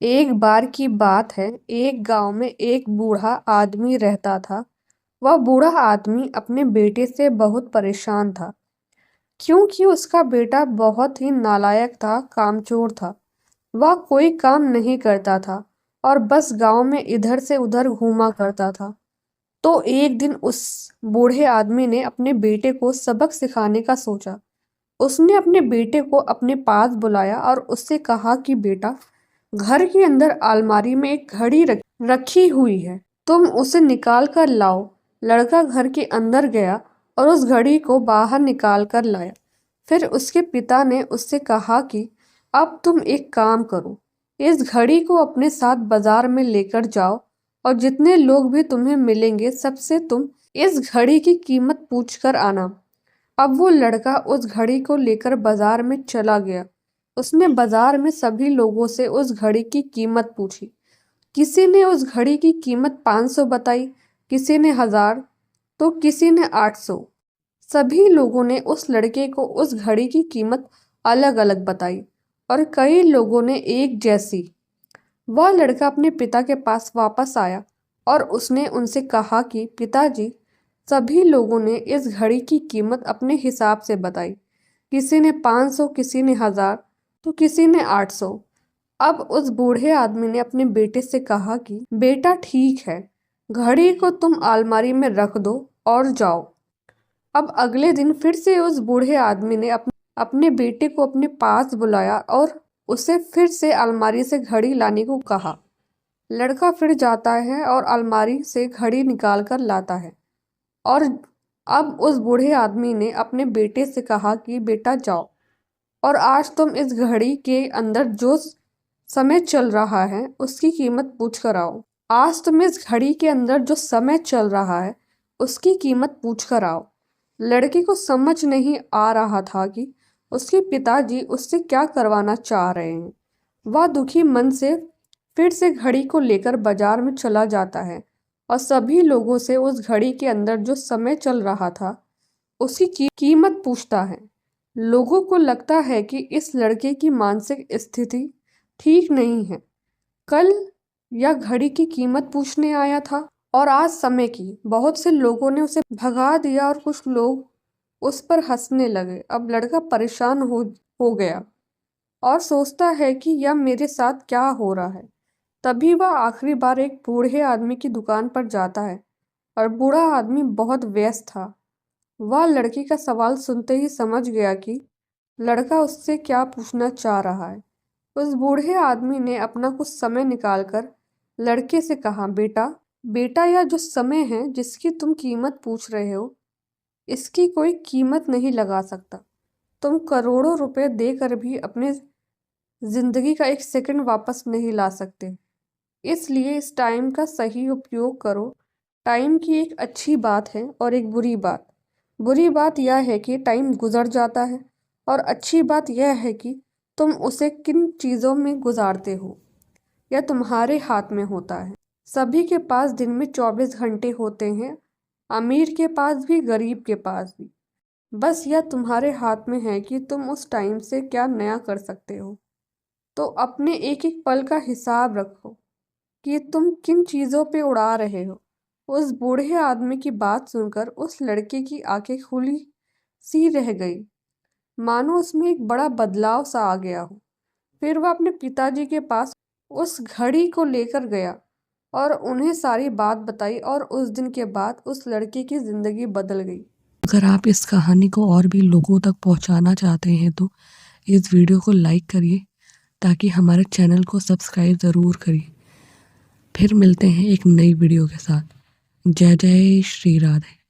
एक बार की बात है, एक गांव में एक बूढ़ा आदमी रहता था। वह बूढ़ा आदमी अपने बेटे से बहुत परेशान था, क्योंकि उसका बेटा बहुत ही नालायक था, कामचोर था। वह कोई काम नहीं करता था और बस गांव में इधर से उधर घूमा करता था। तो एक दिन उस बूढ़े आदमी ने अपने बेटे को सबक सिखाने का सोचा। उसने अपने बेटे को अपने पास बुलाया और उससे कहा कि बेटा, घर के अंदर अलमारी में एक घड़ी रखी हुई है, तुम उसे निकाल कर लाओ। लड़का घर के अंदर गया और उस घड़ी को बाहर निकाल कर लाया। फिर उसके पिता ने उससे कहा कि अब तुम एक काम करो, इस घड़ी को अपने साथ बाजार में लेकर जाओ और जितने लोग भी तुम्हें मिलेंगे सबसे तुम इस घड़ी की कीमत पूछ कर आना। अब वो लड़का उस घड़ी को लेकर बाजार में चला गया। उसने बाजार में सभी लोगों से उस घड़ी की कीमत पूछी। किसी ने उस घड़ी की कीमत 500 बताई, किसी ने 1000, तो किसी ने 800। सभी लोगों ने उस लड़के को उस घड़ी की कीमत अलग अलग बताई और कई लोगों ने एक जैसी। वह लड़का अपने पिता के पास वापस आया और उसने उनसे कहा कि पिताजी, सभी लोगों ने इस घड़ी की कीमत अपने हिसाब से बताई। किसी ने 500, किसी ने 1000, तो किसी ने 800। अब उस बूढ़े आदमी ने अपने बेटे से कहा कि बेटा ठीक है, घड़ी को तुम अलमारी में रख दो और जाओ। अब अगले दिन फिर से उस बूढ़े आदमी ने अपने बेटे को अपने पास बुलाया और उसे फिर से अलमारी से घड़ी लाने को कहा। लड़का फिर जाता है और अलमारी से घड़ी निकाल कर लाता है। और अब उस बूढ़े आदमी ने अपने बेटे से कहा कि बेटा जाओ और आज तुम इस घड़ी के अंदर जो समय चल रहा है उसकी कीमत पूछ कर आओ। आज तुम इस घड़ी के अंदर जो समय चल रहा है उसकी कीमत पूछ कर आओ। लड़के को समझ नहीं आ रहा था कि उसके पिताजी उससे क्या करवाना चाह रहे हैं। वह दुखी मन से फिर से घड़ी को लेकर बाजार में चला जाता है और सभी लोगों से उस घड़ी के अंदर जो समय चल रहा था उसकी कीमत पूछता है। लोगों को लगता है कि इस लड़के की मानसिक स्थिति ठीक नहीं है। कल यह घड़ी की कीमत पूछने आया था और आज समय की। बहुत से लोगों ने उसे भगा दिया और कुछ लोग उस पर हंसने लगे। अब लड़का परेशान हो गया और सोचता है कि यह मेरे साथ क्या हो रहा है। तभी वह आखिरी बार एक बूढ़े आदमी की दुकान पर जाता है और बूढ़ा आदमी बहुत व्यस्त था। वह लड़की का सवाल सुनते ही समझ गया कि लड़का उससे क्या पूछना चाह रहा है। उस बूढ़े आदमी ने अपना कुछ समय निकालकर लड़के से कहा, बेटा बेटा, यह जो समय है जिसकी तुम कीमत पूछ रहे हो, इसकी कोई कीमत नहीं लगा सकता। तुम करोड़ों रुपए देकर भी अपने जिंदगी का एक सेकंड वापस नहीं ला सकते। इसलिए इस टाइम का सही उपयोग करो। टाइम की एक अच्छी बात है और एक बुरी बात। बुरी बात यह है कि टाइम गुजर जाता है और अच्छी बात यह है कि तुम उसे किन चीज़ों में गुजारते हो यह तुम्हारे हाथ में होता है। सभी के पास दिन में 24 घंटे होते हैं, अमीर के पास भी, गरीब के पास भी। बस यह तुम्हारे हाथ में है कि तुम उस टाइम से क्या नया कर सकते हो। तो अपने एक एक पल का हिसाब रखो कि तुम किन चीज़ों पे उड़ा रहे हो। उस बूढ़े आदमी की बात सुनकर उस लड़के की आंखें खुली सी रह गई, मानो उसमें एक बड़ा बदलाव सा आ गया हो। फिर वह अपने पिताजी के पास उस घड़ी को लेकर गया और उन्हें सारी बात बताई और उस दिन के बाद उस लड़के की ज़िंदगी बदल गई। अगर आप इस कहानी को और भी लोगों तक पहुंचाना चाहते हैं तो इस वीडियो को लाइक करिए ताकि हमारे चैनल को सब्सक्राइब ज़रूर करिए। फिर मिलते हैं एक नई वीडियो के साथ। जय जय श्री राधे।